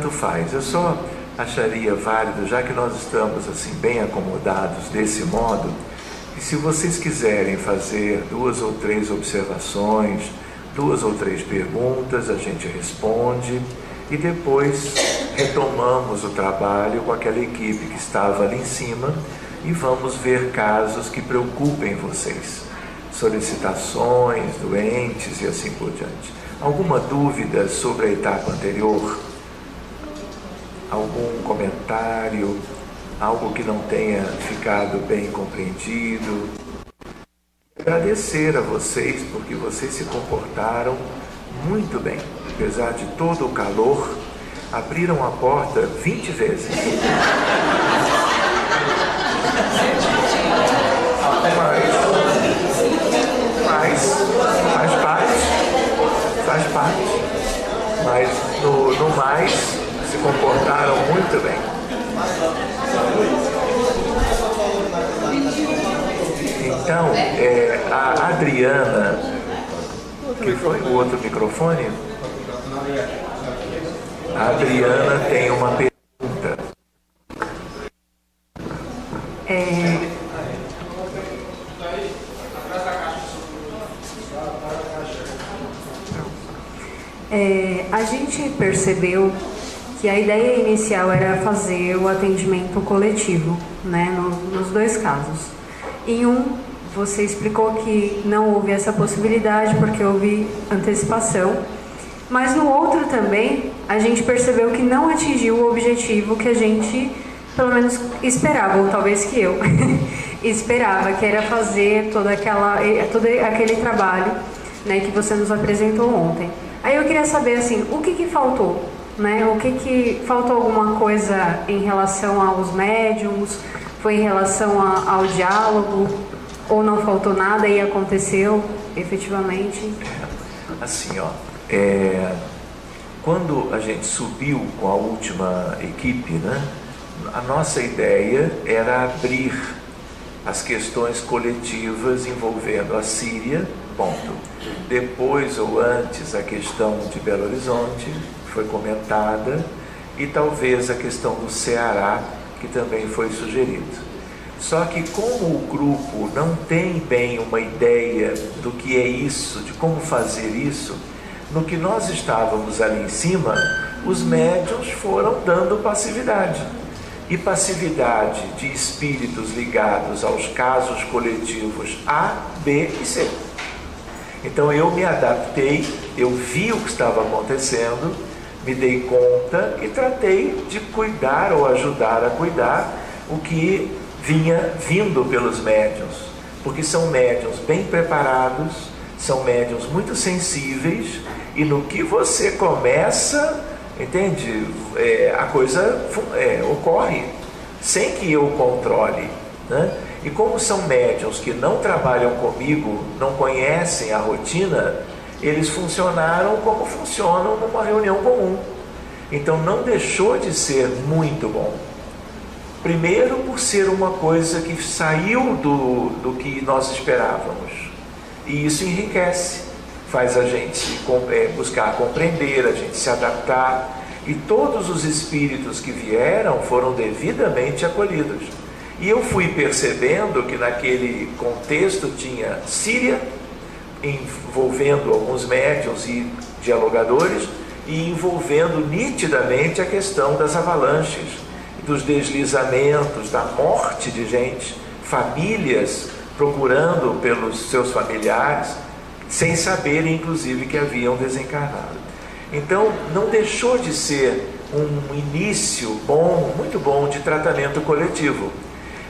tanto faz. Eu só acharia válido, já que nós estamos assim bem acomodados desse modo, que se vocês quiserem fazer 2 ou 3 observações, 2 ou 3 perguntas, a gente responde e depois retomamos o trabalho com aquela equipe que estava ali em cima e vamos ver casos que preocupem vocês, solicitações, doentes e assim por diante. Alguma dúvida sobre a etapa anterior? Algum comentário? Algo que não tenha ficado bem compreendido? Agradecer a vocês, porque vocês se comportaram muito bem. Apesar de todo o calor, abriram a porta 20 vezes. Mas faz parte. Mas no mais, se comportaram muito bem. Então, a Adriana, que foi o outro microfone? A Adriana tem uma pergunta. A gente percebeu que a ideia inicial era fazer o atendimento coletivo, né, nos 2 casos. Em um, você explicou que não houve essa possibilidade porque houve antecipação, mas no outro também a gente percebeu que não atingiu o objetivo que a gente, pelo menos, esperava, ou talvez que eu esperava, que era fazer todo aquele trabalho, né, que você nos apresentou ontem. Aí eu queria saber, assim, o que faltou, né? O que faltou alguma coisa em relação aos médiums? Foi em relação ao diálogo? Ou não faltou nada e aconteceu efetivamente? Assim, quando a gente subiu com a última equipe, né, a nossa ideia era abrir as questões coletivas envolvendo a Síria, ponto. Depois ou antes a questão de Belo Horizonte foi comentada e talvez a questão do Ceará, que também foi sugerido. Só que como o grupo não tem bem uma ideia do que é isso, de como fazer isso, no que nós estávamos ali em cima, os médiuns foram dando passividade. E passividade de espíritos ligados aos casos coletivos A, B e C. Então eu me adaptei, eu vi o que estava acontecendo, me dei conta e tratei de cuidar ou ajudar a cuidar o que vinha vindo pelos médiuns, porque são médiuns bem preparados, são médiuns muito sensíveis, e no que você começa, entende? A coisa ocorre sem que eu controle, né? E como são médiuns que não trabalham comigo, não conhecem a rotina, eles funcionaram como funcionam numa reunião comum. Então não deixou de ser muito bom. Primeiro, por ser uma coisa que saiu do que nós esperávamos. E isso enriquece, faz a gente buscar compreender, a gente se adaptar. E todos os espíritos que vieram foram devidamente acolhidos. E eu fui percebendo que naquele contexto tinha Síria, envolvendo alguns médiuns e dialogadores, e envolvendo nitidamente a questão das avalanches, dos deslizamentos, da morte de gente, famílias procurando pelos seus familiares, sem saberem inclusive que haviam desencarnado. Então não deixou de ser um início bom, muito bom, de tratamento coletivo.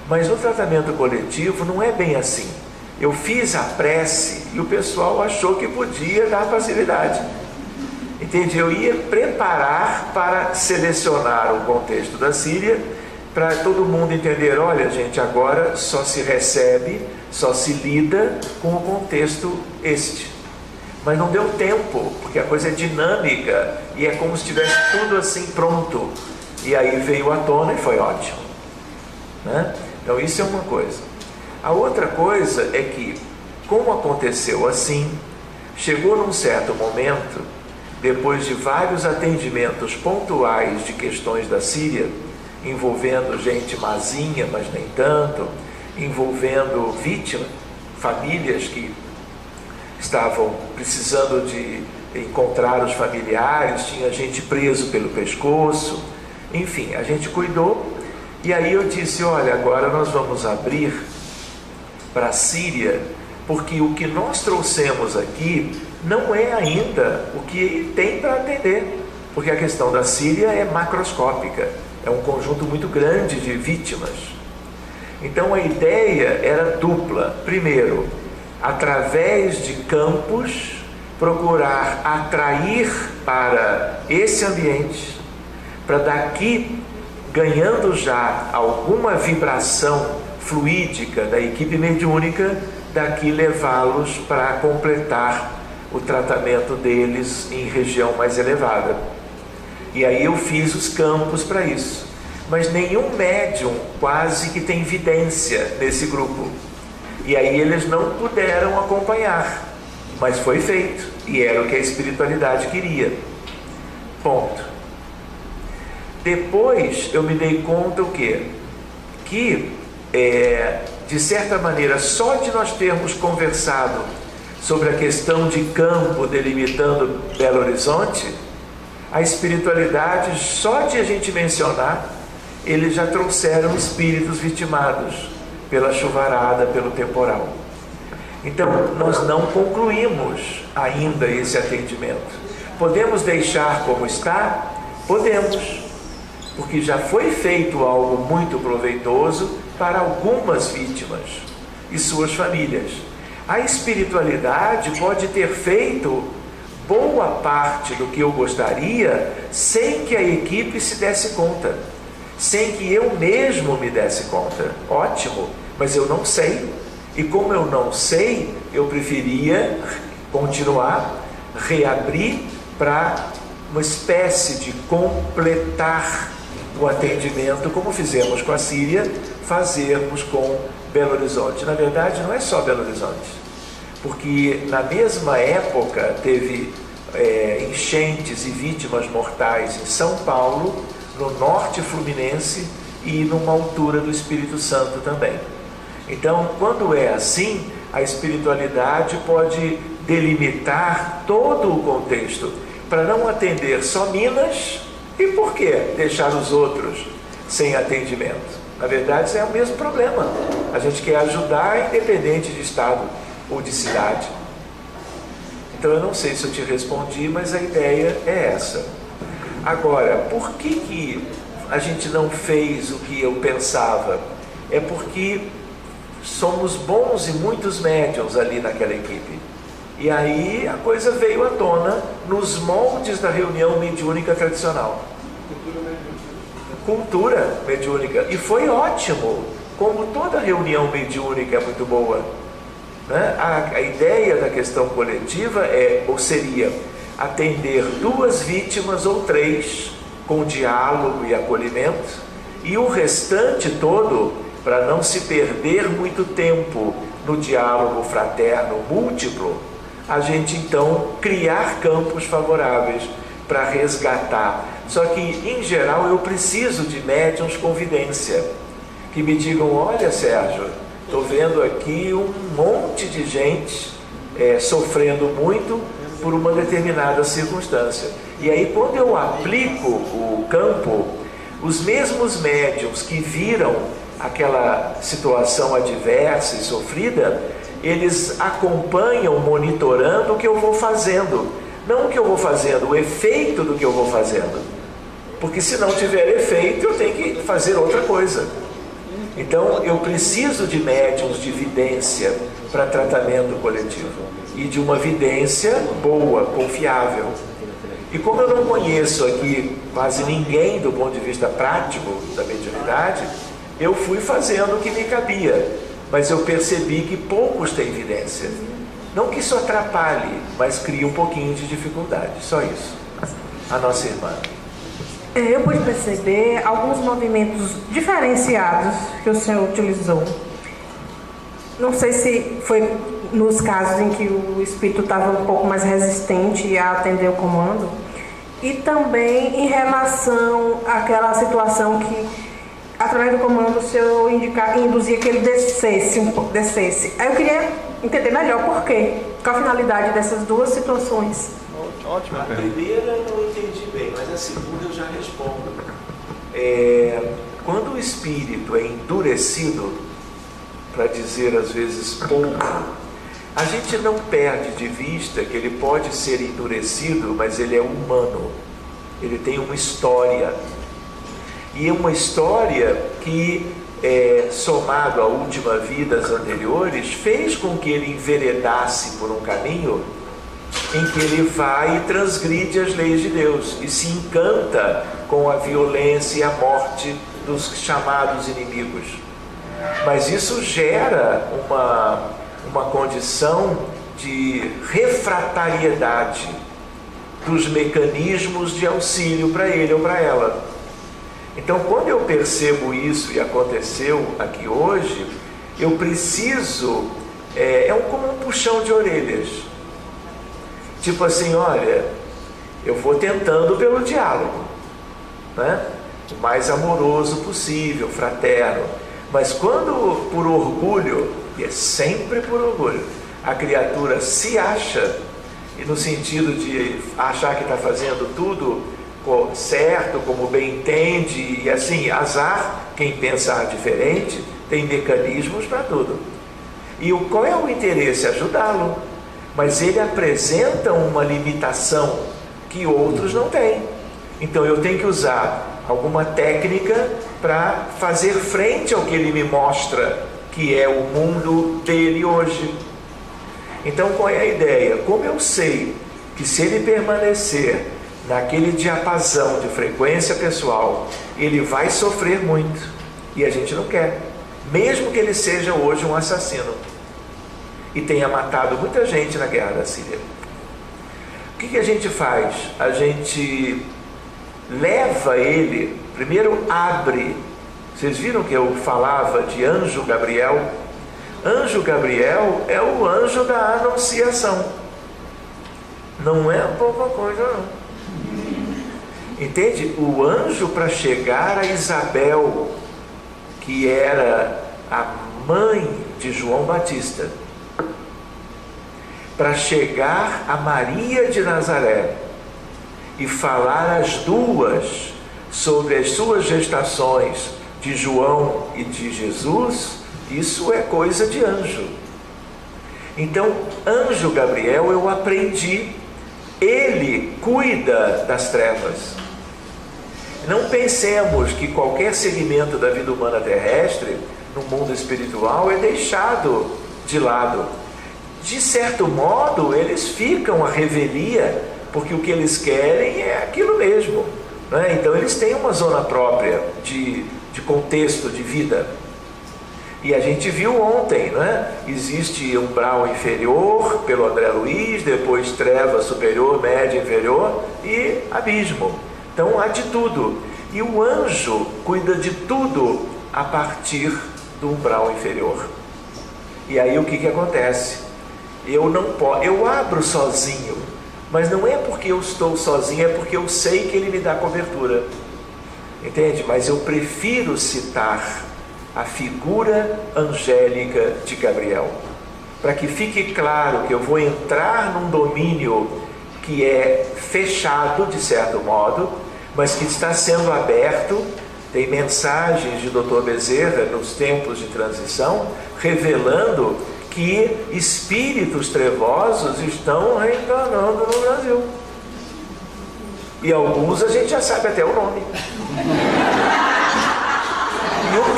Mas no tratamento coletivo não é bem assim. Eu fiz a prece e o pessoal achou que podia dar facilidade. Entende? Eu ia preparar para selecionar o contexto da Síria, para todo mundo entender, olha gente, agora só se recebe, só se lida com o contexto este. Mas não deu tempo, porque a coisa é dinâmica e é como se estivesse tudo assim pronto. E aí veio à tona e foi ótimo, né? Então isso é uma coisa. A outra coisa é que, como aconteceu assim, chegou num certo momento, depois de vários atendimentos pontuais de questões da Síria, envolvendo gente mazinha, mas nem tanto, envolvendo vítimas, famílias que estavam precisando de encontrar os familiares, tinha gente preso pelo pescoço, enfim, a gente cuidou. E aí eu disse, olha, agora nós vamos abrir para a Síria, porque o que nós trouxemos aqui não é ainda o que tem para atender, porque a questão da Síria é macroscópica, é um conjunto muito grande de vítimas. Então a ideia era dupla. Primeiro, através de campos, procurar atrair para esse ambiente, para daqui, ganhando já alguma vibração fluídica da equipe mediúnica, daqui levá-los para completar o tratamento deles em região mais elevada. E aí eu fiz os campos para isso. Mas nenhum médium quase que tem vidência nesse grupo. E aí eles não puderam acompanhar. Mas foi feito. E era o que a espiritualidade queria. Ponto. Depois eu me dei conta o quê? Que, de certa maneira, só de nós termos conversado sobre a questão de campo delimitando Belo Horizonte, a espiritualidade, só de a gente mencionar, eles já trouxeram espíritos vitimados pela chuvarada, pelo temporal. Então, nós não concluímos ainda esse atendimento. Podemos deixar como está? Podemos, porque já foi feito algo muito proveitoso para algumas vítimas e suas famílias. A espiritualidade pode ter feito boa parte do que eu gostaria sem que a equipe se desse conta, sem que eu mesmo me desse conta. Ótimo, mas eu não sei. E como eu não sei, eu preferia continuar, reabrir para uma espécie de completar o atendimento, como fizemos com a Síria, fazermos com Belo Horizonte. Na verdade, não é só Belo Horizonte, porque na mesma época teve enchentes e vítimas mortais em São Paulo, no norte fluminense e numa altura do Espírito Santo também. Então, quando é assim, a espiritualidade pode delimitar todo o contexto para não atender só Minas. E por que deixar os outros sem atendimento? Na verdade, isso é o mesmo problema. A gente quer ajudar independente de estado ou de cidade. Então eu não sei se eu te respondi, mas a ideia é essa. Agora, por que a gente não fez o que eu pensava? É porque somos bons e muitos médiuns ali naquela equipe. E aí a coisa veio à tona nos moldes da reunião mediúnica tradicional. Cultura mediúnica. E foi ótimo, como toda reunião mediúnica é muito boa. Né? A ideia da questão coletiva seria atender 2 vítimas ou 3 com diálogo e acolhimento, e o restante todo, para não se perder muito tempo no diálogo fraterno múltiplo, a gente então criar campos favoráveis para resgatar. Só que, em geral, eu preciso de médiuns com vidência, que me digam, olha Sérgio, estou vendo aqui um monte de gente sofrendo muito por uma determinada circunstância. E aí, quando eu aplico o campo, os mesmos médiuns que viram aquela situação adversa e sofrida, eles acompanham, monitorando o que eu vou fazendo. Não o que eu vou fazendo, o efeito do que eu vou fazendo. Porque se não tiver efeito, eu tenho que fazer outra coisa. Então, eu preciso de médiuns de vidência para tratamento coletivo. E de uma vidência boa, confiável. E como eu não conheço aqui quase ninguém do ponto de vista prático da mediunidade, eu fui fazendo o que me cabia. Mas eu percebi que poucos têm evidência. Não que isso atrapalhe, mas cria um pouquinho de dificuldade. Só isso. A nossa irmã. Eu pude perceber alguns movimentos diferenciados que o senhor utilizou. Não sei se foi nos casos em que o espírito estava um pouco mais resistente a atender o comando, e também em relação àquela situação que, através do comando, o senhor induzia que ele descesse. Aí eu queria entender melhor por quê, qual a finalidade dessas duas situações. Ótima pergunta. A primeira eu não entendi bem, mas a segunda eu já respondo. Quando o espírito é endurecido, para dizer às vezes pouco, a gente não perde de vista que ele pode ser endurecido, mas ele é humano. Ele tem uma história. E é uma história que, somado à última vida, às anteriores, fez com que ele enveredasse por um caminho em que ele vai e transgride as leis de Deus e se encanta com a violência e a morte dos chamados inimigos. Mas isso gera uma condição de refratariedade dos mecanismos de auxílio para ele ou para ela. Então, quando eu percebo isso, e aconteceu aqui hoje, eu preciso, como um puxão de orelhas. Tipo assim, olha, eu vou tentando pelo diálogo, né? O mais amoroso possível, fraterno. Mas quando, por orgulho, e é sempre por orgulho, a criatura se acha, e no sentido de achar que está fazendo tudo certo, como bem entende, e assim, azar, quem pensar diferente, tem mecanismos para tudo. E qual é o interesse? Ajudá-lo. Mas ele apresenta uma limitação que outros não têm. Então eu tenho que usar alguma técnica para fazer frente ao que ele me mostra, que é o mundo dele hoje. Então qual é a ideia? Como eu sei que se ele permanecer naquele diapasão de frequência pessoal, ele vai sofrer muito, e a gente não quer, mesmo que ele seja hoje um assassino e tenha matado muita gente na guerra da Síria. O que a gente faz? A gente leva ele, primeiro abre. Vocês viram que eu falava de anjo Gabriel? Anjo Gabriel é o anjo da anunciação. Não é pouca coisa, não. Entende? O anjo, para chegar a Isabel, que era a mãe de João Batista, para chegar a Maria de Nazaré e falar as duas sobre as suas gestações de João e de Jesus, isso é coisa de anjo. Então, anjo Gabriel eu aprendi, ele cuida das trevas. Não pensemos que qualquer segmento da vida humana terrestre, no mundo espiritual, é deixado de lado. De certo modo, eles ficam à revelia, porque o que eles querem é aquilo mesmo, né? Então eles têm uma zona própria de contexto de vida. E a gente viu ontem, né? Existe umbral inferior pelo André Luiz, depois treva superior, média, inferior e abismo. Então há de tudo. E o anjo cuida de tudo a partir do umbral inferior. E aí o que acontece? Eu abro sozinho, mas não é porque eu estou sozinho, é porque eu sei que ele me dá cobertura. Entende? Mas eu prefiro citar a figura angélica de Gabriel, para que fique claro que eu vou entrar num domínio que é fechado, de certo modo, mas que está sendo aberto. Tem mensagens de Dr. Bezerra nos tempos de transição, revelando que espíritos trevosos estão reencarnando no Brasil. E alguns a gente já sabe até o nome. E o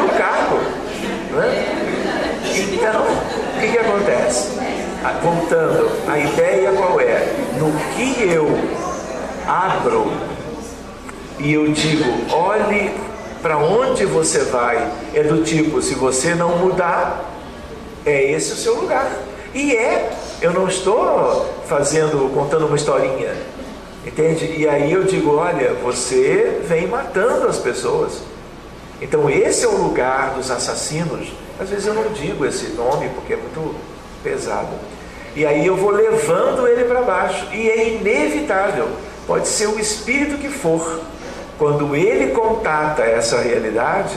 cargo, né? Então, o que acontece? Voltando, a ideia qual é? No que eu abro e eu digo, olhe para onde você vai, é do tipo, se você não mudar, é esse o seu lugar. E eu não estou contando uma historinha, entende? E aí eu digo, olha, você vem matando as pessoas. Então esse é o lugar dos assassinos. Às vezes eu não digo esse nome porque é muito pesado. E aí eu vou levando ele para baixo. E é inevitável. Pode ser o espírito que for. Quando ele contata essa realidade,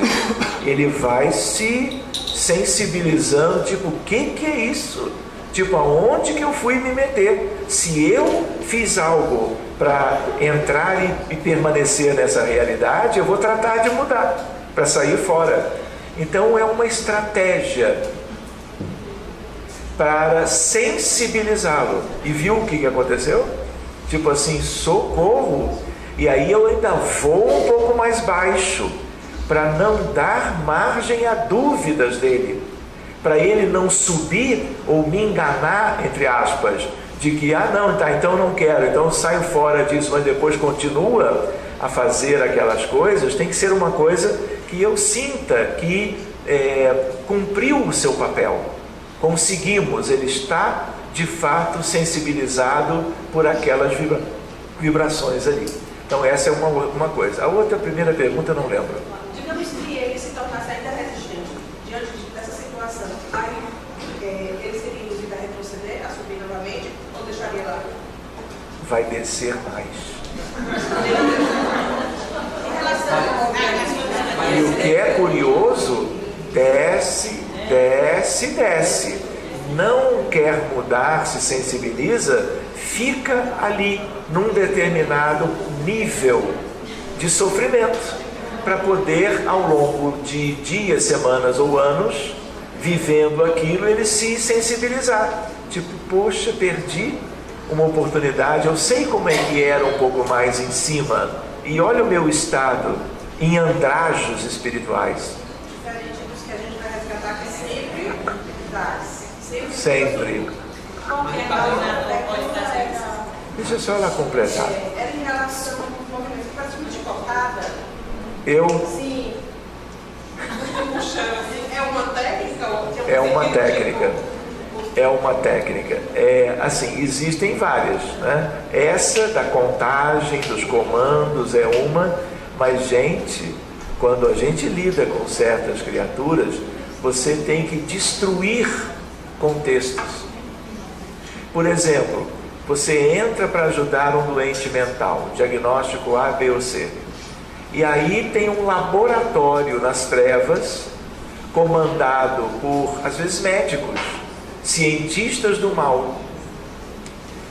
ele vai se sensibilizando, tipo, o que é isso? Tipo, aonde que eu fui me meter? Se eu fiz algo para entrar e permanecer nessa realidade, eu vou tratar de mudar, para sair fora. Então é uma estratégia para sensibilizá-lo. E viu o que aconteceu? Tipo assim, socorro! E aí eu ainda vou um pouco mais baixo, para não dar margem a dúvidas dele, para ele não subir ou me enganar, entre aspas, de que, não, tá, então não quero, então saio fora disso, mas depois continua a fazer aquelas coisas. Tem que ser uma coisa que eu sinta que cumpriu o seu papel. Conseguimos, ele está de fato sensibilizado por aquelas vibrações ali. Então essa é uma coisa. A outra, primeira pergunta, eu não lembro. Digamos que ele se tornasse ainda resistente diante dessa situação, aí ele seria induzido a retroceder, a subir novamente, ou deixaria lá? Vai descer mais. Em relação ao... E o que é curioso, desce, desce, desce. Não quer mudar, se sensibiliza, fica ali num determinado nível de sofrimento, para poder, ao longo de dias, semanas ou anos, vivendo aquilo, ele se sensibilizar. Tipo, poxa, perdi uma oportunidade, eu sei como é que era um pouco mais em cima, e olha o meu estado em andrajos espirituais. Diferente dos que a gente vai resgatar, que sempre traz. Sempre. Qual que é a... Deixa só ela completar. Era em relação ao movimento praticamente cortada. Eu... Sim. É uma técnica? É uma técnica. É uma técnica. Assim, existem várias, né? Essa da contagem, dos comandos é uma, mas gente, quando a gente lida com certas criaturas, você tem que destruir contextos. Por exemplo, você entra para ajudar um doente mental, diagnóstico A, B ou C. E aí tem um laboratório nas trevas, comandado por, às vezes, médicos, cientistas do mal.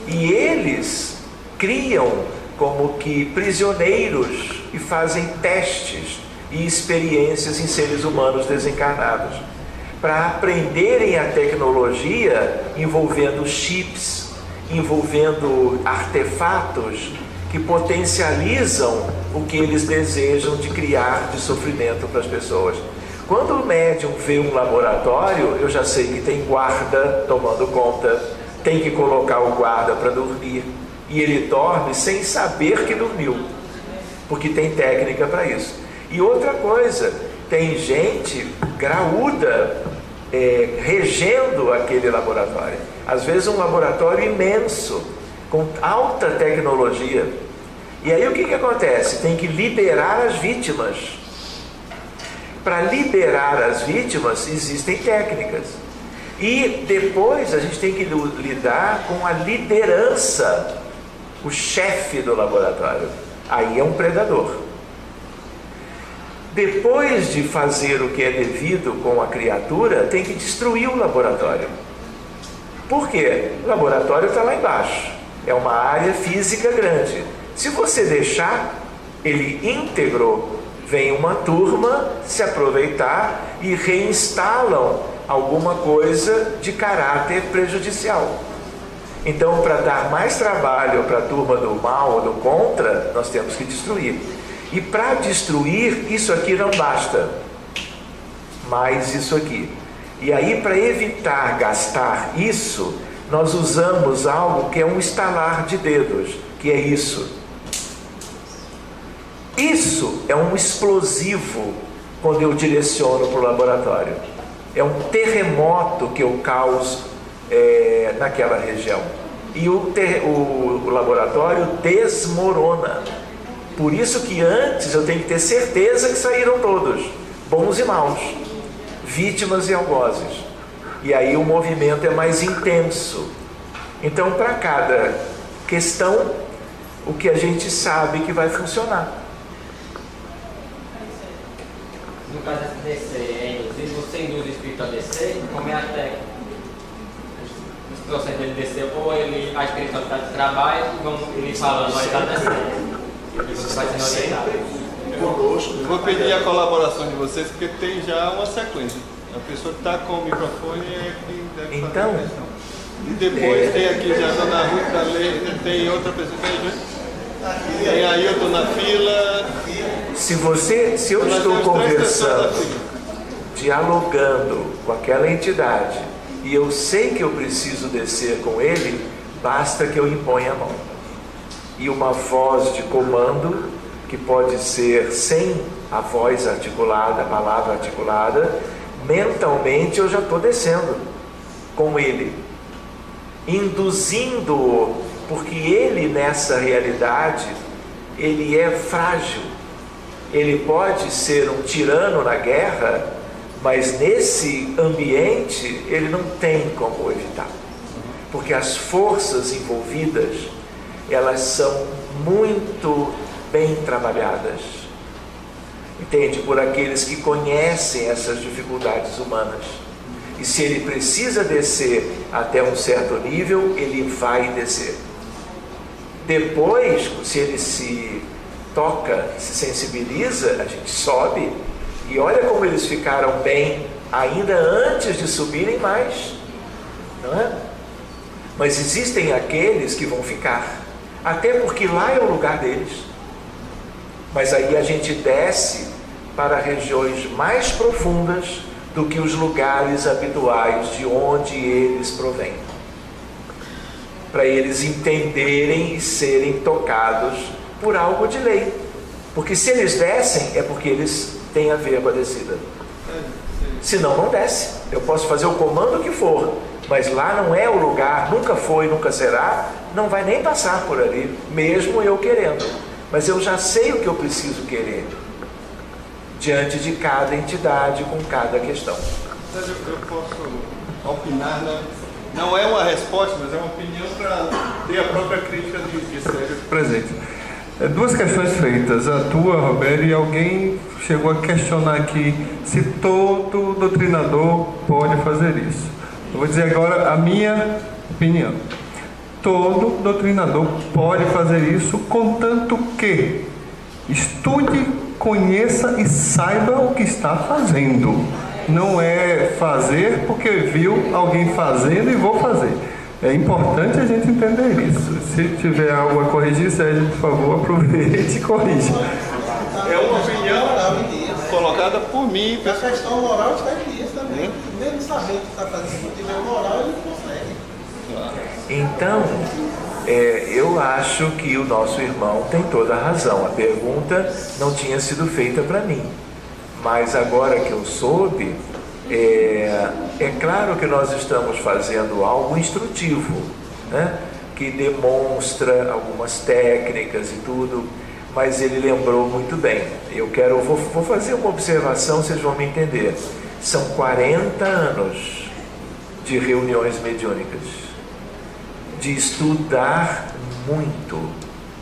E eles criam como que prisioneiros e fazem testes e experiências em seres humanos desencarnados, para aprenderem a tecnologia envolvendo chips, envolvendo artefatos que potencializam o que eles desejam de criar de sofrimento para as pessoas. Quando o médium vê um laboratório, eu já sei que tem guarda tomando conta, tem que colocar o guarda para dormir, e ele dorme sem saber que dormiu, porque tem técnica para isso. E outra coisa, tem gente graúda regendo aquele laboratório, às vezes um laboratório imenso, com alta tecnologia. E aí o que acontece? Tem que liberar as vítimas. Para liberar as vítimas existem técnicas. E depois a gente tem que lidar com a liderança, o chefe do laboratório. Aí é um predador. Depois de fazer o que é devido com a criatura, tem que destruir o laboratório. Por quê? O laboratório está lá embaixo. É uma área física grande. Se você deixar ele íntegro, vem uma turma se aproveitar e reinstalam alguma coisa de caráter prejudicial. Então, para dar mais trabalho para a turma do mal ou do contra, nós temos que destruir. E para destruir, isso aqui não basta, mais isso aqui. E aí, para evitar gastar isso, nós usamos algo que é um estalar de dedos, que é isso. Isso é um explosivo quando eu direciono para o laboratório. É um terremoto que eu causo naquela região. E o laboratório desmorona. Por isso que antes eu tenho que ter certeza que saíram todos. bons e maus, vítimas e algozes. E aí o movimento é mais intenso. Então, para cada questão, o que a gente sabe que vai funcionar. No caso de descer, você induz o espírito a descer, como é a técnica? O processo dele descer, ou a espiritualidade trabalha e vamos lhe falando, olha, está descendo. E você vai sendo orientado. Eu vou pedir a colaboração de vocês, porque tem já uma sequência. A pessoa que está com o microfone é que deve fazer a questão. E depois tem aqui já a Dona Ruth da Lei, tem outra pessoa que tem aí, eu estou na fila. Se eu estou conversando, dialogando com aquela entidade, e eu sei que eu preciso descer com ele, basta que eu imponha a mão. E uma voz de comando, que pode ser sem a voz articulada, a palavra articulada, mentalmente eu já estou descendo com ele, induzindo-o, porque ele nessa realidade, ele é frágil, ele pode ser um tirano na guerra, mas nesse ambiente ele não tem como evitar, porque as forças envolvidas, elas são muito bem trabalhadas, entende? Por aqueles que conhecem essas dificuldades humanas. E se ele precisa descer até um certo nível, ele vai descer. Depois, se ele se toca, se sensibiliza, a gente sobe. E olha como eles ficaram bem ainda antes de subirem mais, não é? Mas existem aqueles que vão ficar, até porque lá é o lugar deles. Mas aí a gente desce para regiões mais profundas do que os lugares habituais de onde eles provêm, para eles entenderem e serem tocados por algo de lei. Porque se eles descem, é porque eles têm a ver com a descida. Senão não desce. Eu posso fazer o comando que for, mas lá não é o lugar, nunca foi, nunca será, não vai nem passar por ali, mesmo eu querendo. Mas eu já sei o que eu preciso querer diante de cada entidade, com cada questão. Eu posso opinar, né? Não é uma resposta, mas é uma opinião para ter a própria crítica de ser presente. Duas questões feitas, a tua, Roberto, e alguém chegou a questionar aqui se todo doutrinador pode fazer isso. Eu vou dizer agora a minha opinião. Todo doutrinador pode fazer isso, contanto que estude, conheça e saiba o que está fazendo. Não é fazer porque viu alguém fazendo e vou fazer. É importante a gente entender isso. Se tiver algo a corrigir, Sérgio, por favor, aproveite e corrija. É uma opinião colocada por mim. A questão moral está em dias também. Mesmo sabendo que está fazendo, se tiver moral, ele consegue. Então, eu acho que o nosso irmão tem toda a razão. A pergunta não tinha sido feita para mim, mas agora que eu soube, é claro que nós estamos fazendo algo instrutivo, né? Que demonstra algumas técnicas e tudo, mas ele lembrou muito bem. Vou fazer uma observação, vocês vão me entender. São 40 anos de reuniões mediúnicas, de estudar muito,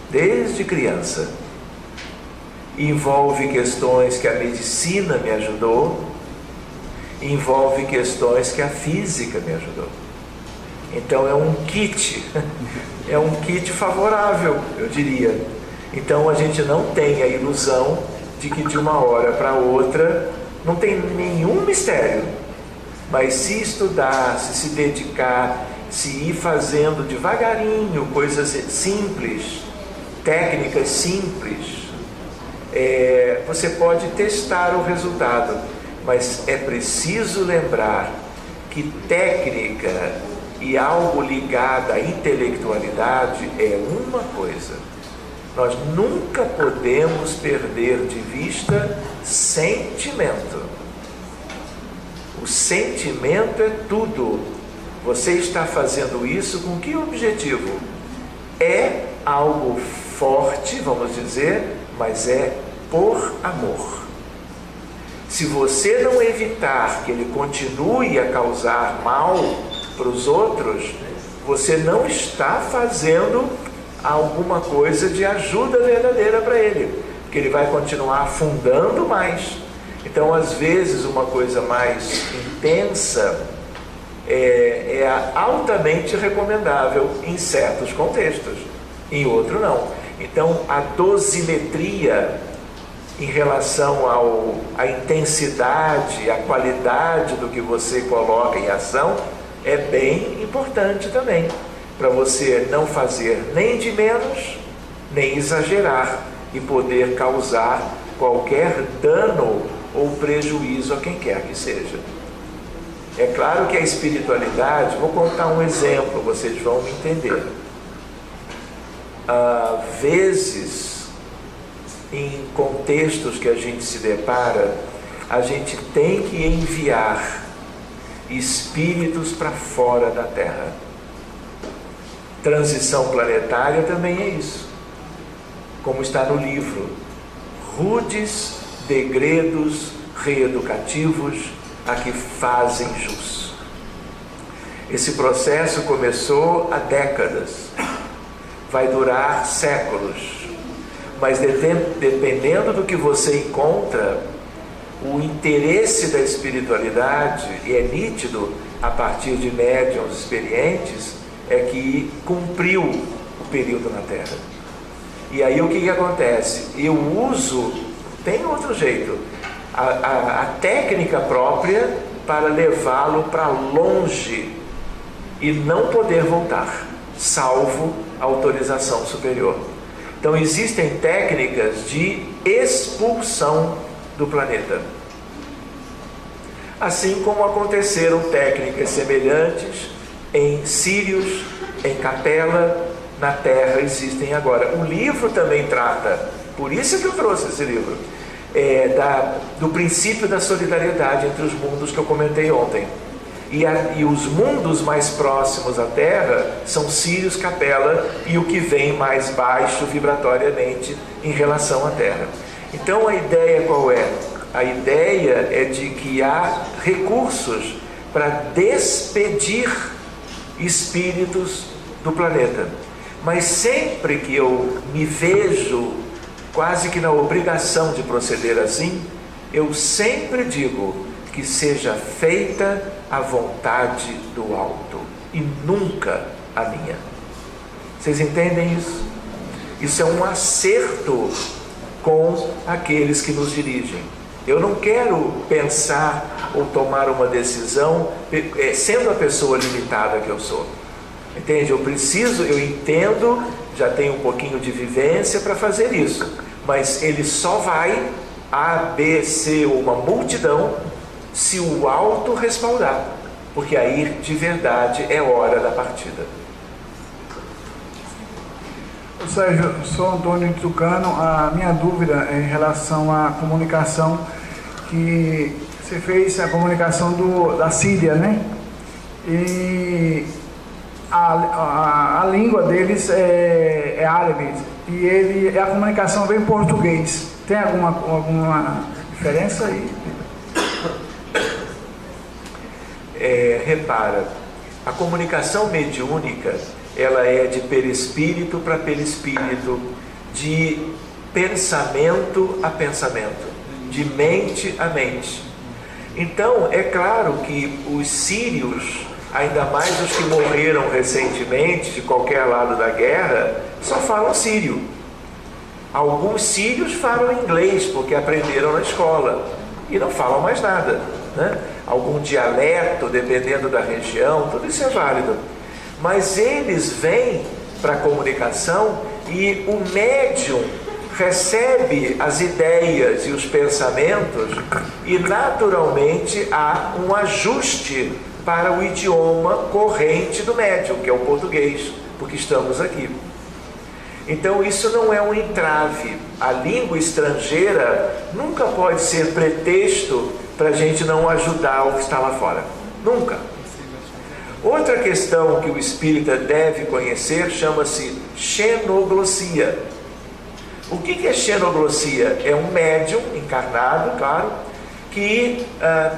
desde criança. Envolve questões que a medicina me ajudou, envolve questões que a física me ajudou. Então é um kit favorável, eu diria. Então a gente não tem a ilusão de que de uma hora para outra não tem nenhum mistério. Mas se estudar, se dedicar, se ir fazendo devagarinho coisas simples, técnicas simples, você pode testar o resultado, mas é preciso lembrar que técnica e algo ligado à intelectualidade é uma coisa. Nós nunca podemos perder de vista sentimento. O sentimento é tudo. Você está fazendo isso com que objetivo? É algo forte, vamos dizer, mas é por amor. Se você não evitar que ele continue a causar mal para os outros, você não está fazendo alguma coisa de ajuda verdadeira para ele, porque ele vai continuar afundando mais. Então, às vezes, uma coisa mais intensa é altamente recomendável em certos contextos, em outro não. Então, a dosimetria em relação à intensidade, à qualidade do que você coloca em ação é bem importante também, para você não fazer nem de menos, nem exagerar e poder causar qualquer dano ou prejuízo a quem quer que seja. É claro que a espiritualidade, vou contar um exemplo, vocês vão me entender. Vezes, em contextos que a gente se depara, a gente tem que enviar espíritos para fora da Terra. Transição planetária também é isso, como está no livro. Rudes degredos reeducativos a que fazem jus. Esse processo começou há décadas, vai durar séculos, mas dependendo do que você encontra, o interesse da espiritualidade, e é nítido a partir de médiuns experientes, é que cumpriu o período na Terra. E aí o que acontece? Eu uso, tem outro jeito, a técnica própria para levá-lo para longe e não poder voltar, salvo autorização superior. Então existem técnicas de expulsão do planeta. Assim como aconteceram técnicas semelhantes em Sírios, em Capela, na Terra existem agora. O livro também trata, por isso que eu trouxe esse livro, do princípio da solidariedade entre os mundos que eu comentei ontem. E os mundos mais próximos à Terra são Sírios, Capela e o que vem mais baixo vibratoriamente em relação à Terra. Então a ideia qual é? A ideia é de que há recursos para despedir espíritos do planeta. Mas sempre que eu me vejo quase que na obrigação de proceder assim, eu sempre digo que seja feita a vontade do alto e nunca a minha. Vocês entendem isso? Isso é um acerto com aqueles que nos dirigem. Eu não quero pensar ou tomar uma decisão sendo a pessoa limitada que eu sou. Entende? Eu entendo, já tenho um pouquinho de vivência para fazer isso, mas ele só vai A, B, C ou uma multidão se o alto respaldar, porque aí de verdade é hora da partida. Sérgio, sou Antônio Tucano. A minha dúvida é em relação à comunicação, que você fez a comunicação da Síria, né? E a língua deles é árabe e a comunicação vem em português. Tem alguma diferença aí? Repara, a comunicação mediúnica ela é de perispírito para perispírito, de pensamento a pensamento, de mente a mente. Então é claro que os sírios, ainda mais os que morreram recentemente de qualquer lado da guerra, só falam sírio. Alguns sírios falam inglês porque aprenderam na escola e não falam mais nada, né? Algum dialeto, dependendo da região, tudo isso é válido. Mas eles vêm para a comunicação e o médium recebe as ideias e os pensamentos e naturalmente há um ajuste para o idioma corrente do médium, que é o português, porque estamos aqui. Então isso não é um entrave. A língua estrangeira nunca pode ser pretexto para a gente não ajudar o que está lá fora. Nunca. Outra questão que o espírita deve conhecer chama-se xenoglossia. O que é xenoglossia? É um médium encarnado, claro, que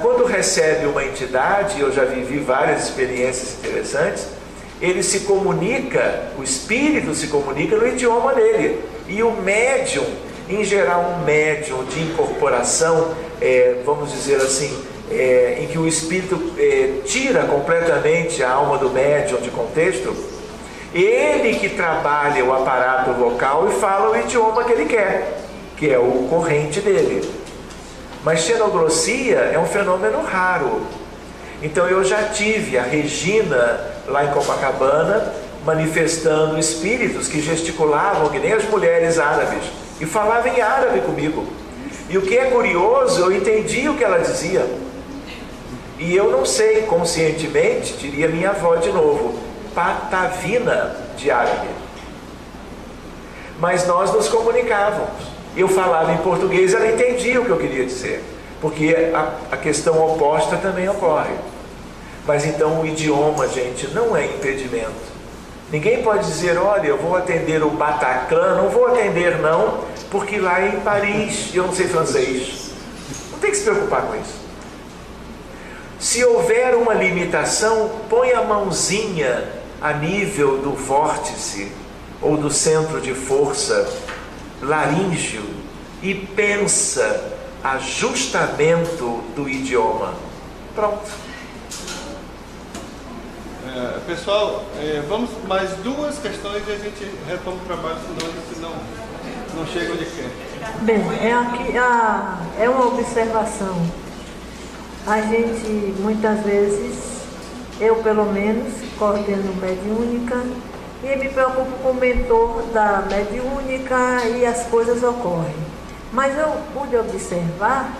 quando recebe uma entidade, eu já vivi várias experiências interessantes, ele se comunica, o espírito se comunica no idioma dele. E o médium, em geral um médium de incorporação, vamos dizer assim, em que o espírito tira completamente a alma do médium de contexto, ele que trabalha o aparato vocal e fala o idioma que ele quer, que é o corrente dele. Mas xenogrossia é um fenômeno raro. Então eu já tive a Regina lá em Copacabana manifestando espíritos que gesticulavam que nem as mulheres árabes e falavam em árabe comigo. E o que é curioso, eu entendi o que ela dizia. E eu não sei, conscientemente, diria minha avó de novo, patavina de árabe. Mas nós nos comunicávamos. Eu falava em português, ela entendia o que eu queria dizer. Porque a questão oposta também ocorre. Mas então o idioma, gente, não é impedimento. Ninguém pode dizer, olha, eu vou atender o Bataclan, não vou atender não, porque lá é em Paris e eu não sei francês. Não tem que se preocupar com isso. Se houver uma limitação, põe a mãozinha a nível do vórtice ou do centro de força laríngeo e pensa ajustamento do idioma. Pronto. Pessoal, vamos mais duas questões e a gente retoma o trabalho, senão a gente não chega onde quer. Bem, é uma observação. A gente, muitas vezes, eu pelo menos, coordeno mediúnica e me preocupo com o mentor da mediúnica e as coisas ocorrem. Mas eu pude observar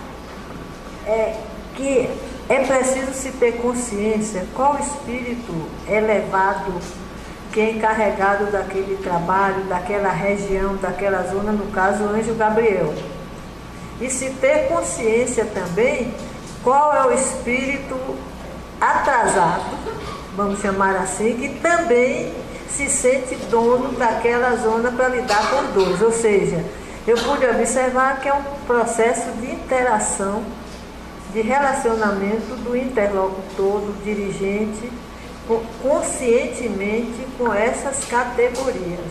que é preciso se ter consciência qual espírito elevado que é encarregado daquele trabalho, daquela região, daquela zona, no caso o anjo Gabriel. E se ter consciência também qual é o espírito atrasado, vamos chamar assim, que também se sente dono daquela zona para lidar com dois. Ou seja, eu pude observar que é um processo de interação, de relacionamento do interlocutor, do dirigente, conscientemente com essas categorias.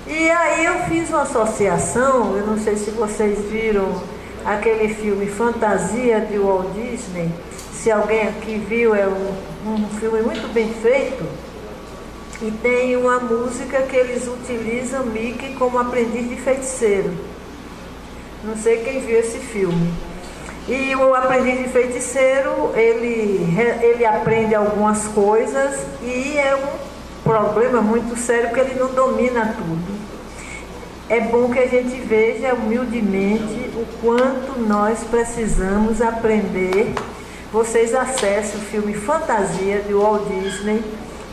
E aí eu fiz uma associação, eu não sei se vocês viram aquele filme Fantasia de Walt Disney, se alguém aqui viu, é um filme muito bem feito, e tem uma música que eles utilizam Mickey como aprendiz de feiticeiro. Não sei quem viu esse filme. E o aprendiz de feiticeiro, ele aprende algumas coisas e é um problema muito sério porque ele não domina tudo. É bom que a gente veja humildemente o quanto nós precisamos aprender. Vocês acessem o filme Fantasia de Walt Disney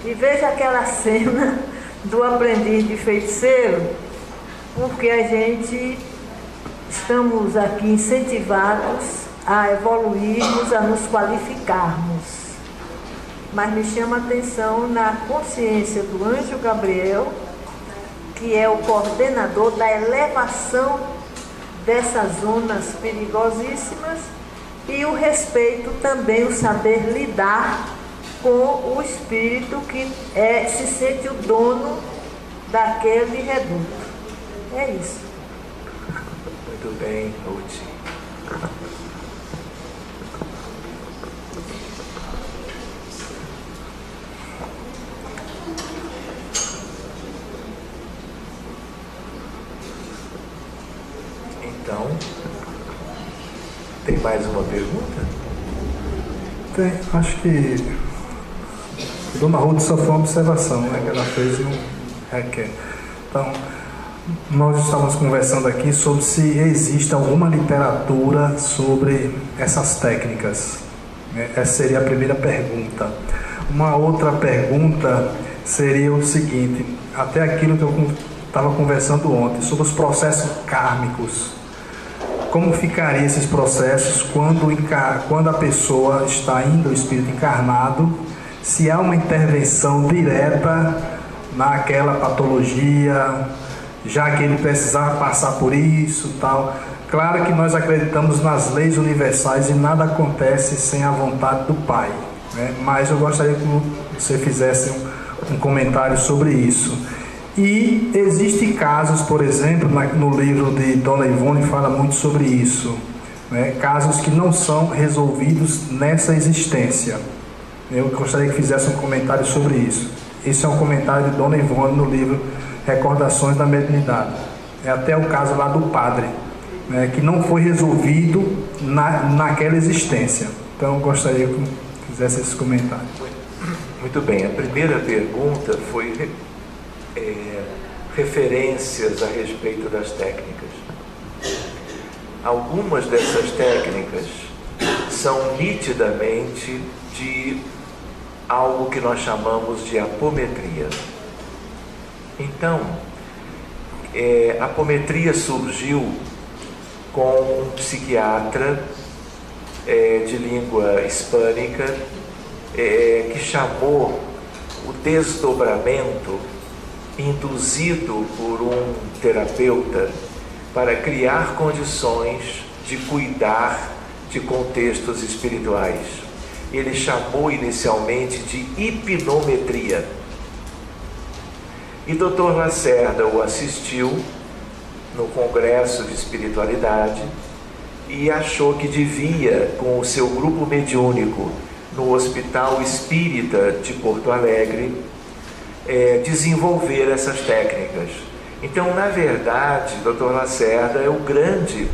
e veja aquela cena do aprendiz de feiticeiro, porque a gente estamos aqui incentivados a evoluirmos, a nos qualificarmos. Mas me chama a atenção na consciência do anjo Gabriel, que é o coordenador da elevação dessas zonas perigosíssimas, e o respeito também, o saber lidar com o espírito que se sente o dono daquele reduto. É isso. Muito bem, Ruth. Então, tem mais uma pergunta? Tem, acho que Dona Ruth só foi uma observação, né, que ela fez e não requer. Então, nós estávamos conversando aqui sobre se existe alguma literatura sobre essas técnicas. Essa seria a primeira pergunta. Uma outra pergunta seria o seguinte, até aquilo que eu estava conversando ontem, sobre os processos kármicos. Como ficariam esses processos quando a pessoa está indo, o espírito encarnado, se há uma intervenção direta naquela patologia, já que ele precisava passar por isso, tal. Claro que nós acreditamos nas leis universais e nada acontece sem a vontade do Pai, né? Mas eu gostaria que você fizesse um comentário sobre isso. E existem casos, por exemplo, no livro de Dona Ivone fala muito sobre isso, né? Casos que não são resolvidos nessa existência. Eu gostaria que fizesse um comentário sobre isso. Esse é um comentário de Dona Ivone no livro Recordações da Mediunidade. É até o caso lá do padre, né, que não foi resolvido naquela existência. Então eu gostaria que fizesse esse comentário. Muito bem, a primeira pergunta foi referências a respeito das técnicas. Algumas dessas técnicas são nitidamente de algo que nós chamamos de apometria. Então, a apometria surgiu com um psiquiatra de língua hispânica que chamou o desdobramento induzido por um terapeuta para criar condições de cuidar de contextos espirituais. Ele chamou inicialmente de hipnometria. E Dr. Lacerda o assistiu no Congresso de Espiritualidade e achou que devia, com o seu grupo mediúnico no Hospital Espírita de Porto Alegre, desenvolver essas técnicas. Então, na verdade, Dr. Lacerda é o grande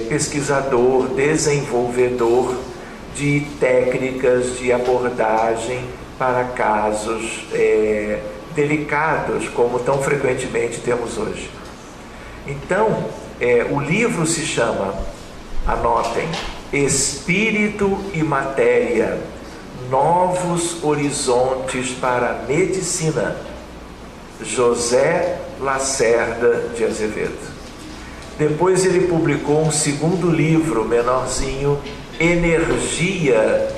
pesquisador, desenvolvedor de técnicas de abordagem para casos delicados, como tão frequentemente temos hoje. Então, o livro se chama, anotem, Espírito e Matéria, Novos Horizontes para a Medicina, José Lacerda de Azevedo. Depois ele publicou um segundo livro, menorzinho, Energia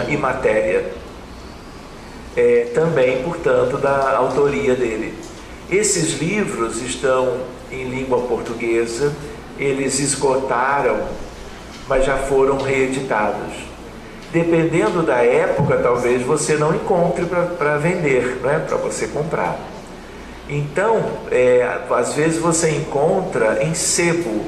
e Matéria, também, portanto, da autoria dele. Esses livros estão em língua portuguesa, eles esgotaram, mas já foram reeditados. Dependendo da época, talvez você não encontre para vender, não é? Para você comprar. Então, às vezes você encontra em sebo.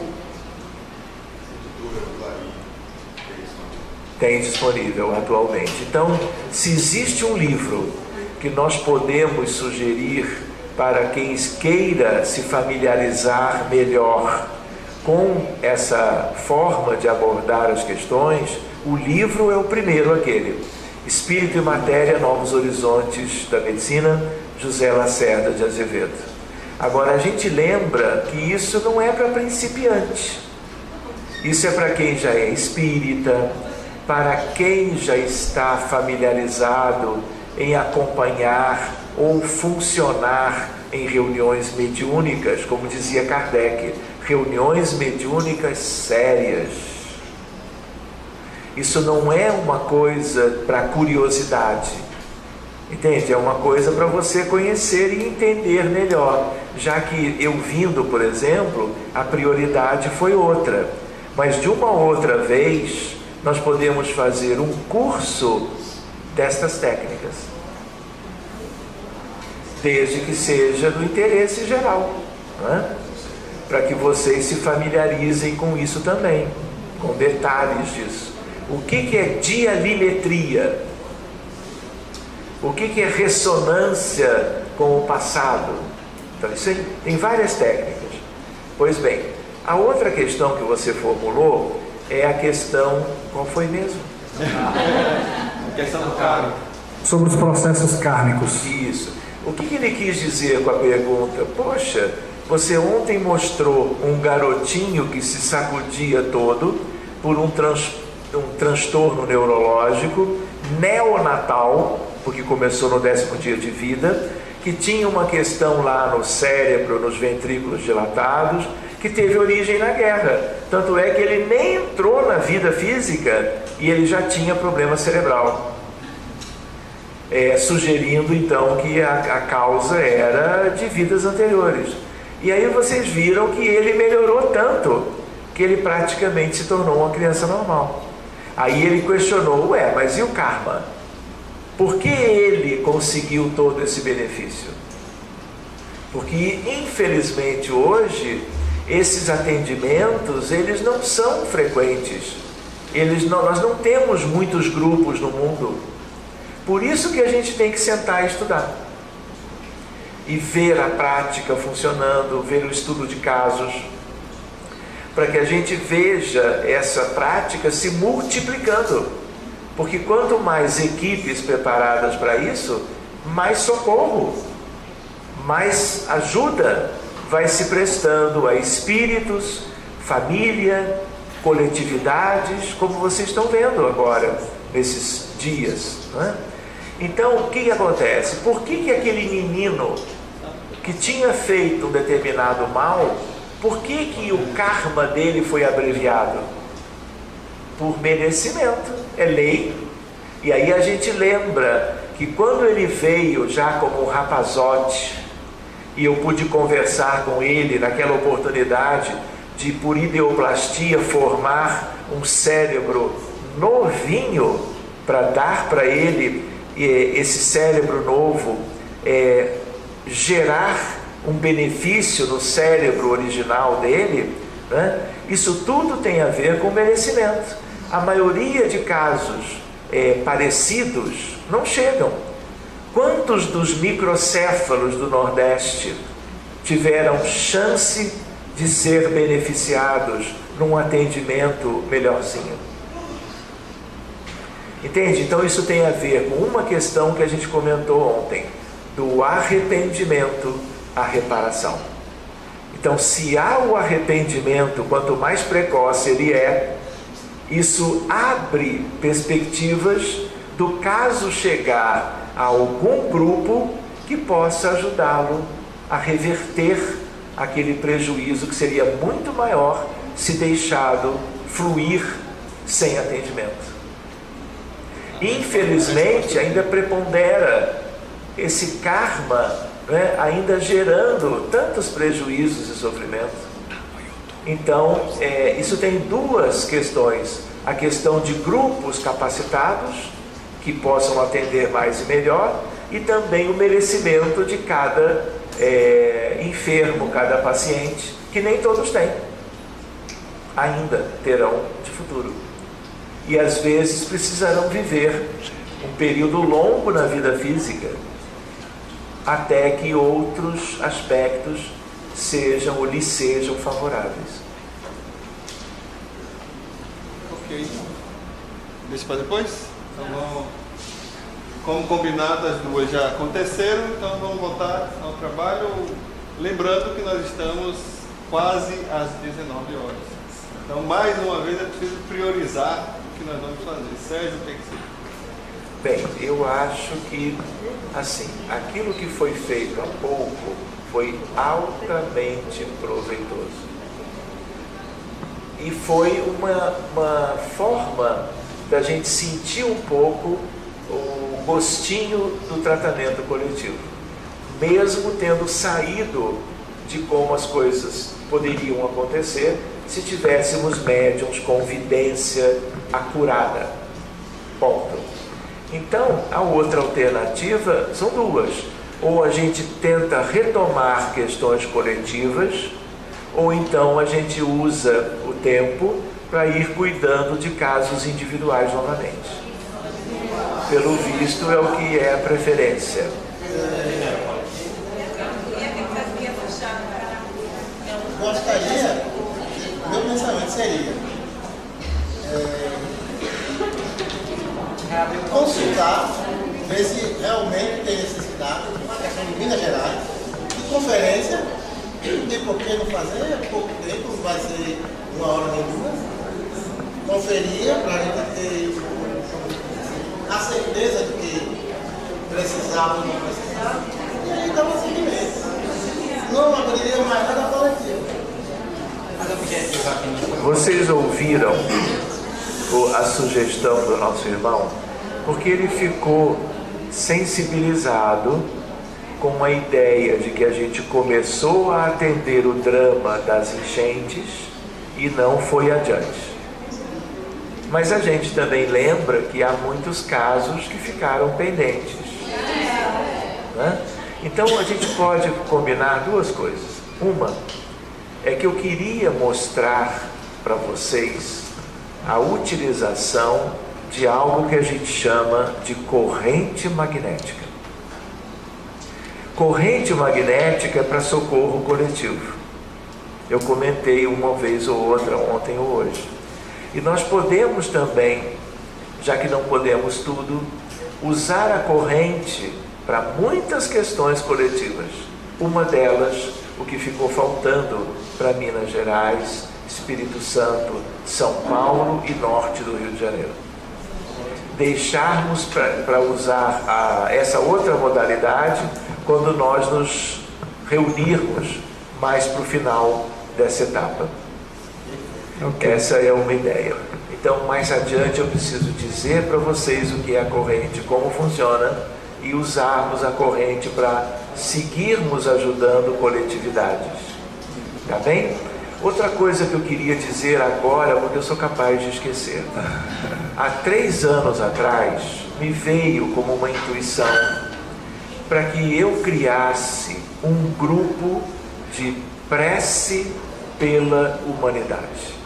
Tem disponível atualmente. Então, se existe um livro que nós podemos sugerir para quem queira se familiarizar melhor com essa forma de abordar as questões, o livro é o primeiro, aquele Espírito e Matéria, Novos Horizontes da Medicina, José Lacerda de Azevedo. Agora, a gente lembra que isso não é para principiante, isso é para quem já é espírita, para quem já está familiarizado em acompanhar ou funcionar em reuniões mediúnicas, como dizia Kardec, reuniões mediúnicas sérias. Isso não é uma coisa para curiosidade, entende? É uma coisa para você conhecer e entender melhor, já que eu vindo, por exemplo, a prioridade foi outra, mas de uma outra vez nós podemos fazer um curso destas técnicas, desde que seja do interesse geral, não é? Para que vocês se familiarizem com isso também, com detalhes disso. O que é dialimetria? O que é ressonância com o passado? Então, isso aí, tem várias técnicas. Pois bem, a outra questão que você formulou é a questão... Qual foi mesmo? A questão do karma. Sobre os processos kármicos. Isso. O que ele quis dizer com a pergunta? Poxa, você ontem mostrou um garotinho que se sacudia todo por um transtorno neurológico neonatal, porque começou no 10º dia de vida, que tinha uma questão lá no cérebro, nos ventrículos dilatados, que teve origem na guerra. Tanto é que ele nem entrou na vida física e ele já tinha problema cerebral. Sugerindo então que a causa era de vidas anteriores. E aí vocês viram que ele melhorou tanto que ele praticamente se tornou uma criança normal. Aí ele questionou, ué, mas e o karma? Por que ele conseguiu todo esse benefício? Porque, infelizmente, hoje, esses atendimentos, eles não são frequentes. Nós não temos muitos grupos no mundo. Por isso que a gente tem que sentar e estudar. E ver a prática funcionando, ver o estudo de casos, para que a gente veja essa prática se multiplicando. Porque quanto mais equipes preparadas para isso, mais socorro, mais ajuda vai se prestando a espíritos, família, coletividades, como vocês estão vendo agora, nesses dias, não é? Então, o que acontece? Por que aquele menino que tinha feito um determinado mal, por que o karma dele foi abreviado? Por merecimento, é lei. E aí a gente lembra que quando ele veio já como um rapazote, e eu pude conversar com ele naquela oportunidade de, por ideoplastia, formar um cérebro novinho para dar para ele esse cérebro novo, gerar um benefício no cérebro original dele, né? Isso tudo tem a ver com merecimento. A maioria de casos parecidos não chegam. Quantos dos microcéfalos do Nordeste tiveram chance de ser beneficiados num atendimento melhorzinho? Entende? Então isso tem a ver com uma questão que a gente comentou ontem, do arrependimento à reparação. Então, se há o arrependimento, quanto mais precoce ele é, isso abre perspectivas do caso chegar a algum grupo que possa ajudá-lo a reverter aquele prejuízo que seria muito maior se deixado fluir sem atendimento. Infelizmente, ainda prepondera esse karma, né, ainda gerando tantos prejuízos e sofrimentos. Então, isso tem duas questões: a questão de grupos capacitados que possam atender mais e melhor, e também o merecimento de cada enfermo, cada paciente, que nem todos têm, ainda terão de futuro. E às vezes precisarão viver um período longo na vida física até que outros aspectos sejam ou lhes sejam favoráveis. Ok. Deixa para depois? Então como combinado, as duas já aconteceram, então vamos voltar ao trabalho. Lembrando que nós estamos quase às 19 horas. Então, mais uma vez, é preciso priorizar o que nós vamos fazer. Sérgio, o que é que você... Bem, eu acho que, assim, aquilo que foi feito há pouco foi altamente proveitoso. E foi uma forma da gente sentir um pouco o gostinho do tratamento coletivo, mesmo tendo saído de como as coisas poderiam acontecer se tivéssemos médiums com vidência acurada. Ponto. Então, a outra alternativa são duas: ou a gente tenta retomar questões coletivas, ou então a gente usa o tempo para ir cuidando de casos individuais novamente. Pelo visto, é o que é a preferência. Gostaria, meu pensamento seria consultar, ver se realmente tem necessidade, uma questão de Minas Gerais, de conferência, não tem por que não fazer, é pouco tempo, vai ser 1 hora nem 2, conferia para a gente ter a certeza de que precisava ou não precisava, e aí dava seguimento. Não abriria mais nada coletivo. Vocês ouviram a sugestão do nosso irmão? Porque ele ficou sensibilizado com a ideia de que a gente começou a atender o drama das enchentes e não foi adiante. Mas a gente também lembra que há muitos casos que ficaram pendentes, né? Então a gente pode combinar duas coisas. Uma é que eu queria mostrar para vocês a utilização de algo que a gente chama de corrente magnética. Corrente magnética é para socorro coletivo. Eu comentei uma vez ou outra, ontem ou hoje. E nós podemos também, já que não podemos tudo, usar a corrente para muitas questões coletivas. Uma delas, o que ficou faltando para Minas Gerais, Espírito Santo, São Paulo e norte do Rio de Janeiro. Deixarmos para usar essa outra modalidade quando nós nos reunirmos mais para o final dessa etapa. Okay. Essa é uma ideia. Então, mais adiante eu preciso dizer para vocês o que é a corrente, como funciona, e usarmos a corrente para seguirmos ajudando coletividades. Tá bem? Outra coisa que eu queria dizer agora, porque eu sou capaz de esquecer. Há 3 anos atrás, me veio como uma intuição para que eu criasse um grupo de prece pela humanidade.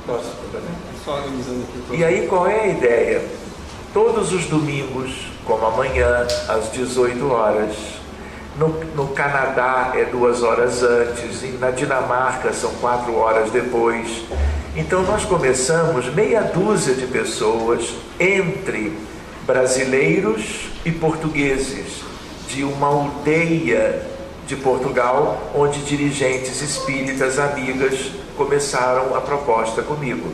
Posso? Só organizando aqui. E aí qual é a ideia? Todos os domingos, como amanhã, às 18 horas, no Canadá é 2 horas antes, e na Dinamarca são 4 horas depois. Então nós começamos meia dúzia de pessoas, entre brasileiros e portugueses, de uma aldeia de Portugal, onde dirigentes espíritas amigas começaram a proposta comigo.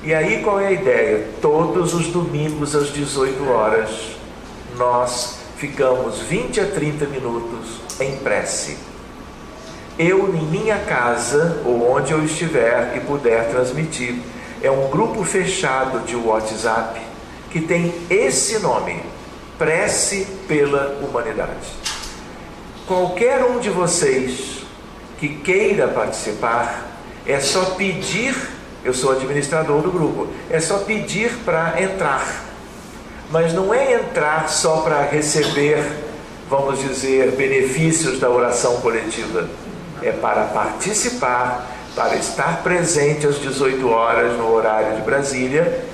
E aí qual é a ideia? Todos os domingos às 18 horas nós ficamos 20 a 30 minutos em prece. Eu em minha casa ou onde eu estiver e puder transmitir. É um grupo fechado de WhatsApp que tem esse nome: Prece pela Humanidade. Qualquer um de vocês que queira participar, é só pedir. Eu sou administrador do grupo. É só pedir para entrar. Mas não é entrar só para receber, vamos dizer, benefícios da oração coletiva. É para participar, para estar presente às 18 horas no horário de Brasília,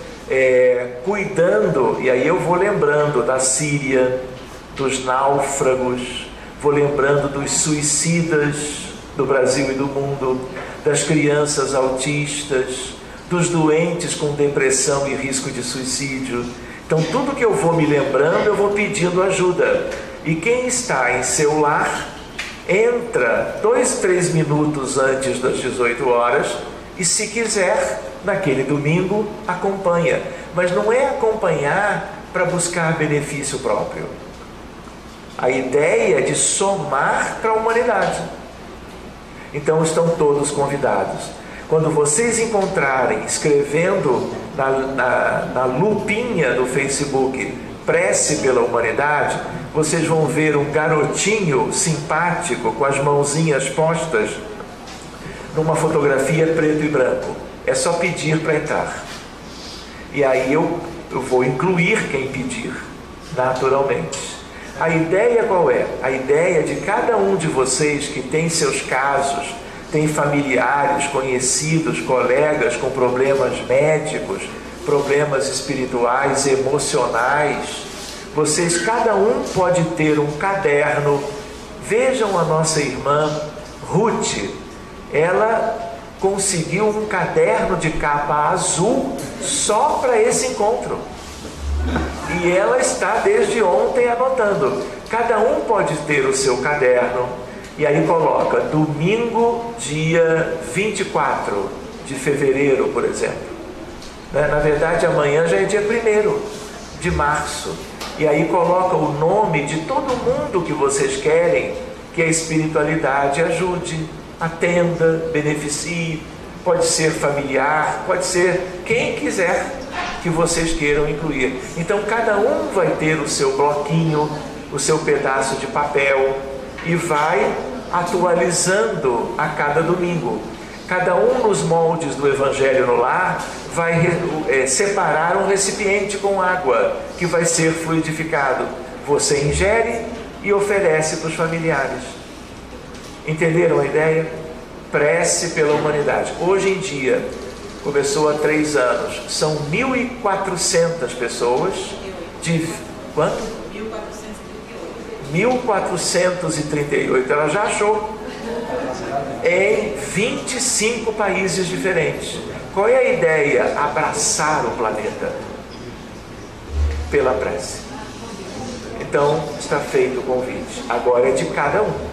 cuidando, e aí eu vou lembrando da Síria, dos náufragos, vou lembrando dos suicidas do Brasil e do mundo, das crianças autistas, dos doentes com depressão e risco de suicídio. Então tudo que eu vou me lembrando, eu vou pedindo ajuda. E quem está em seu lar, entra 2, 3 minutos antes das 18 horas e, se quiser, naquele domingo, acompanha. Mas não é acompanhar para buscar benefício próprio. A ideia é de somar para a humanidade. Então estão todos convidados. Quando vocês encontrarem, escrevendo na lupinha do Facebook, Prece pela Humanidade, vocês vão ver um garotinho simpático com as mãozinhas postas numa fotografia preto e branco. É só pedir para entrar. E aí eu vou incluir quem pedir, naturalmente. A ideia qual é? A ideia de cada um de vocês que tem seus casos, tem familiares, conhecidos, colegas com problemas médicos, problemas espirituais, emocionais. Vocês, cada um pode ter um caderno. Vejam a nossa irmã Ruth, ela conseguiu um caderno de capa azul só para esse encontro. E ela está desde ontem anotando. Cada um pode ter o seu caderno. E aí coloca domingo, dia 24 de fevereiro, por exemplo. Na verdade, amanhã já é dia 1º de março. E aí coloca o nome de todo mundo que vocês querem que a espiritualidade ajude, atenda, beneficie. Pode ser familiar, pode ser quem quiser. que vocês queiram incluir. Então cada um vai ter o seu bloquinho, o seu pedaço de papel e vai atualizando a cada domingo. Cada um nos moldes do Evangelho no Lar vai separar um recipiente com água que vai ser fluidificado. Você ingere e oferece para os familiares. Entenderam a ideia? Prece pela humanidade. Hoje em dia, começou há 3 anos, são 1.400 pessoas de... quanto? 1.438. Ela já achou. Em 25 países diferentes. Qual é a ideia? Abraçar o planeta pela prece. Então, está feito o convite. Agora é de cada um.